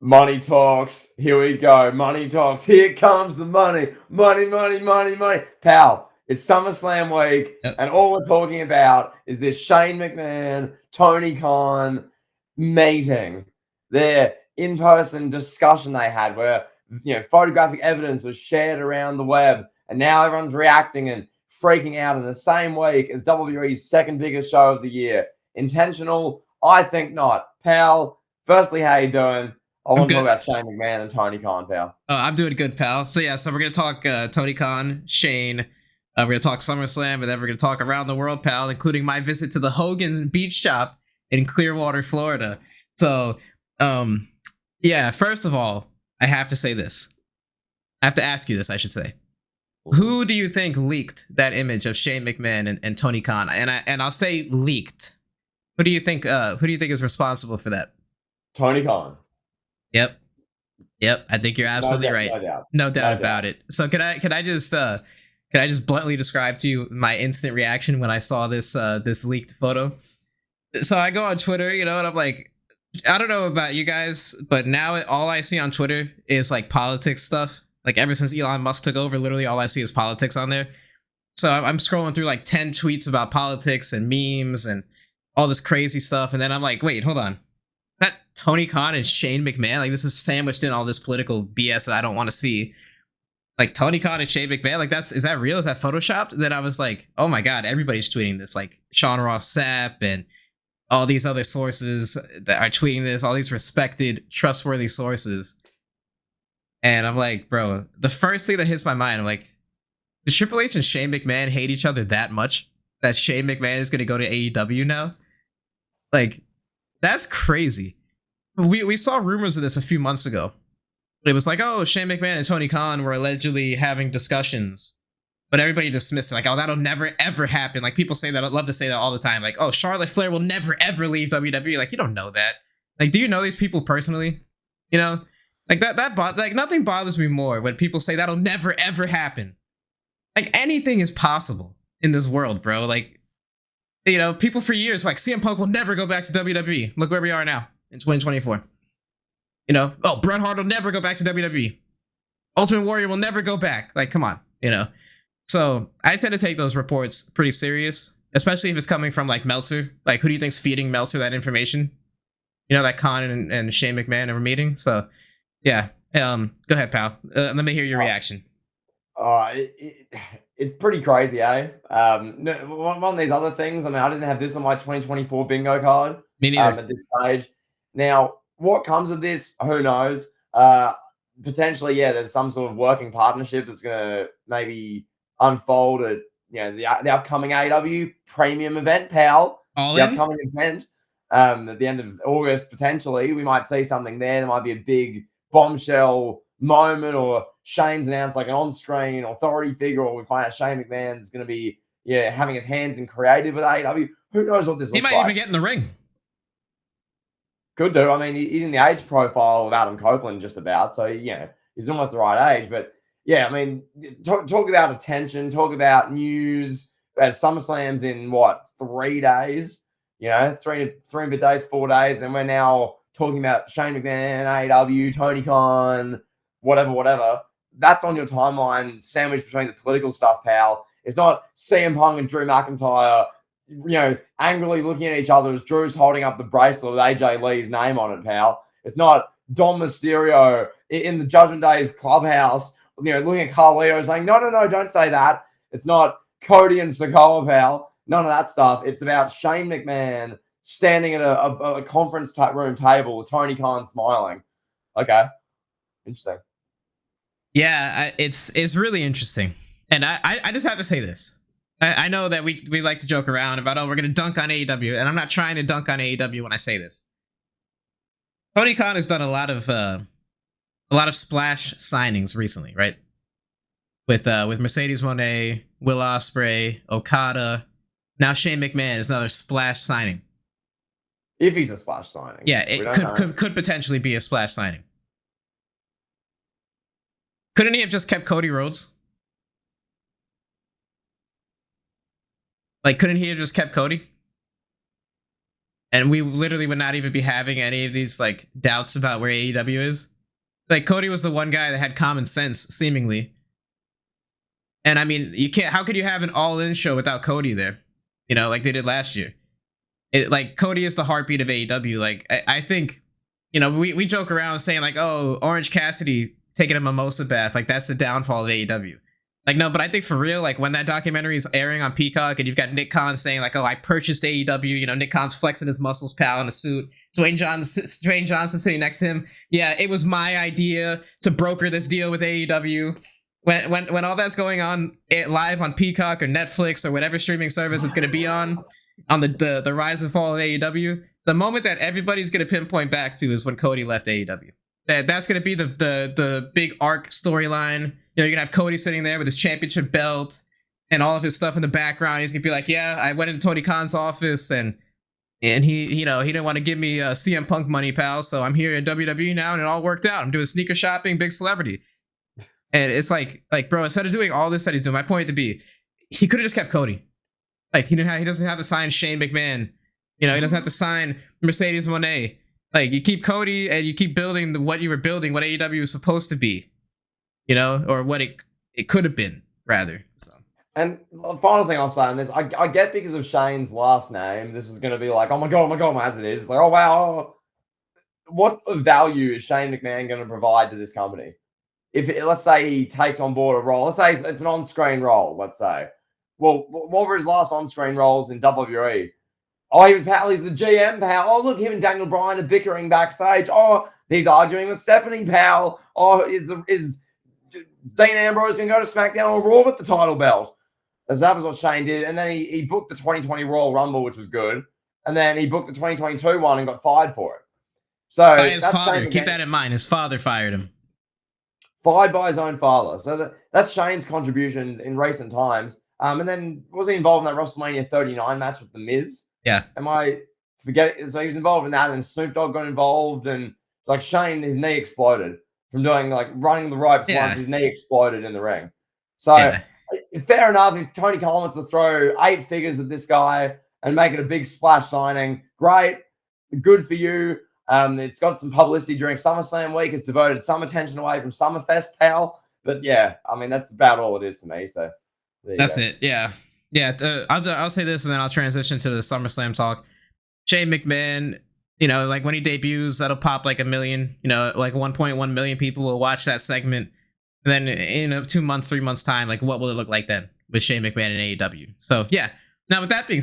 Money talks. Here we go. Money talks. Here comes the money. Money, money, money, money. Pal, it's SummerSlam week, Yep. and all we're talking about is this Shane McMahon, Tony Khan meeting. Their in-person discussion they had where photographic evidence was shared around the web, and now everyone's reacting and freaking out in the same week as WWE's second biggest show of the year. Intentional? I think not. Pal, firstly, how you doing? I I'm want to talk good. about Shane McMahon and Tony Khan, pal. Oh, I'm doing good, pal. So we're gonna talk Tony Khan, Shane. We're gonna talk SummerSlam, and then we're gonna talk around the world, pal, including my visit to the Hogan Beach Shop in Clearwater, Florida. So, yeah. First of all, I have to say this. I have to ask you this. I should say, who do you think leaked that image of Shane McMahon and Tony Khan? And I'll say leaked. Who do you think? Who do you think is responsible for that? Tony Khan. Yep. Yep, I think you're absolutely right. No doubt. No doubt about it. So can I just bluntly describe to you my instant reaction when I saw this leaked photo? So I go on Twitter, and I'm like, I don't know about you guys, but now all I see on Twitter is like politics stuff. Like ever since Elon Musk took over, literally all I see is politics on there. So I'm scrolling through like 10 tweets about politics and memes and all this crazy stuff, and then I'm like, wait, hold on. That Tony Khan and Shane McMahon, like this is sandwiched in all this political BS that I don't want to see. Like Tony Khan and Shane McMahon, like is that real? Is that photoshopped? Then I was like, oh my god, everybody's tweeting this. Like Sean Ross Sapp and all these other sources that are tweeting this, all these respected, trustworthy sources. And I'm like, bro, the first thing that hits my mind, I'm like, did Triple H and Shane McMahon hate each other that much that Shane McMahon is gonna go to AEW now? Like, that's crazy. We saw rumors of this a few months ago. It was like, oh, Shane McMahon and Tony Khan were allegedly having discussions, but everybody dismissed it. Like, oh, that'll never ever happen. Like people say that. I'd love to say that all the time. Like, oh, Charlotte Flair will never ever leave WWE. Like, you don't know that. Like, do you know these people personally? Like like nothing bothers me more when people say that'll never ever happen. Like anything is possible in this world, bro. Like, people for years like CM Punk will never go back to WWE. Look where we are now in 2024. Oh, Bret Hart will never go back to WWE. Ultimate Warrior will never go back. Like, come on, So I tend to take those reports pretty serious, especially if it's coming from like Meltzer. Like, who do you think's feeding Meltzer that information? That Khan and Shane McMahon are meeting. So, yeah. Go ahead, pal. Let me hear your reaction. It's pretty crazy, eh? One of these other things. I mean, I didn't have this on my 2024 bingo card. Me neither. At this stage. Now, what comes of this? Who knows? Potentially, yeah. There's some sort of working partnership that's going to maybe unfold at the upcoming AEW premium event, pal. All the in? Upcoming event at the end of August. Potentially, we might see something there. There might be a big bombshell moment, or Shane's announced like an on-screen authority figure, or we find out Shane McMahon's going to be having his hands in creative with AEW. Who knows what this looks like? He might even get in the ring. Could do. I mean, he's in the age profile of Adam Copeland just about, so he's almost the right age. But yeah, I mean, talk about attention, talk about news. As SummerSlam's in 3 days, three and bit days, 4 days, and we're now talking about Shane McMahon, AEW, Tony Khan, whatever. That's on your timeline, sandwiched between the political stuff, pal. It's not CM Punk and Drew McIntyre, angrily looking at each other as Drew's holding up the bracelet with AJ Lee's name on it, pal. It's not Dom Mysterio in the Judgment Day's clubhouse, looking at Carlito saying, no, don't say that. It's not Cody and Sikoa, pal. None of that stuff. It's about Shane McMahon standing at a conference room table with Tony Khan smiling. Okay. Interesting. Yeah, it's really interesting. And I just have to say this. I know that we like to joke around about, oh, we're going to dunk on AEW, and I'm not trying to dunk on AEW when I say this. Tony Khan has done a lot of splash signings recently, right? With Mercedes Moné, Will Ospreay, Okada. Now Shane McMahon is another splash signing. If he's a splash signing. Yeah, it could potentially be a splash signing. Couldn't he have just kept Cody Rhodes? Like, couldn't he have just kept Cody? and we literally would not even be having any of these like doubts about where AEW is. Like Cody was the one guy that had common sense, seemingly. And I mean, you can't. How could you have an all-in show without Cody there? You know, like they did last year. Like Cody is the heartbeat of AEW. Like I think, you know, we joke around saying like, oh, Orange Cassidy taking a mimosa bath, like that's the downfall of AEW. Like no, but I think for real, like when that documentary is airing on Peacock, and you've got Nick Khan saying like, oh, I purchased AEW. You know, Nick Khan's flexing his muscles, pal, in a suit. Dwayne Johnson sitting next to him. Yeah, it was my idea to broker this deal with AEW. When all that's going on live on Peacock or Netflix or whatever streaming service it's going to be on the rise and fall of AEW, the moment that everybody's going to pinpoint back to is when Cody left AEW. That's going to be the big arc storyline. You know, you're going to have Cody sitting there with his championship belt and all of his stuff in the background. He's going to be like, yeah, I went into Tony Khan's office and he, you know, he didn't want to give me CM Punk money, pal. So I'm here at WWE now and it all worked out. I'm doing sneaker shopping, big celebrity. And it's like, bro, instead of doing all this that he's doing, my point to be, he could have just kept Cody. Like, he doesn't have to sign Shane McMahon. You know, he doesn't have to sign Mercedes Moné. Like, you keep Cody and you keep building what you were building, what AEW was supposed to be, you know, or what it could have been, rather. So. And the final thing I'll say on this, I get because of Shane's last name, this is going to be like, oh my God, as it is. It's like, oh, wow. What value is Shane McMahon going to provide to this company? If let's say he takes on board a role, let's say it's an on-screen role, let's say. Well, what were his last on-screen roles in WWE? Oh, he's the GM, pal. Oh, look, him and Daniel Bryan are bickering backstage. Oh, he's arguing with Stephanie, pal. Oh, is Dean Ambrose going to go to SmackDown or Raw with the title belt? That was what Shane did. And then he booked the 2020 Royal Rumble, which was good. And then he booked the 2022 one and got fired for it. So by his father. Keep that in mind. His father fired him. Fired by his own father. So that's Shane's contributions in recent times. And then was he involved in that WrestleMania 39 match with The Miz? Yeah. Am I forgetting? So he was involved in that, and Snoop Dogg got involved, and like Shane, his knee exploded from doing like running the ropes once. His knee exploded in the ring. So fair enough. If Tony Khan wants to throw 8 figures at this guy and make it a big splash signing, great, good for you. It's got some publicity during SummerSlam week. It's diverted some attention away from Summerfest, pal. But yeah, I mean, that's about all it is to me. So that's it. Yeah. Yeah. I'll say this and then I'll transition to the SummerSlam talk. Shane McMahon, you know, like when he debuts, that'll pop like 1 million, you know, like 1.1 million people will watch that segment. And then in 2 months, 3 months time, like what will it look like then with Shane McMahon and AEW? So yeah. Now with that being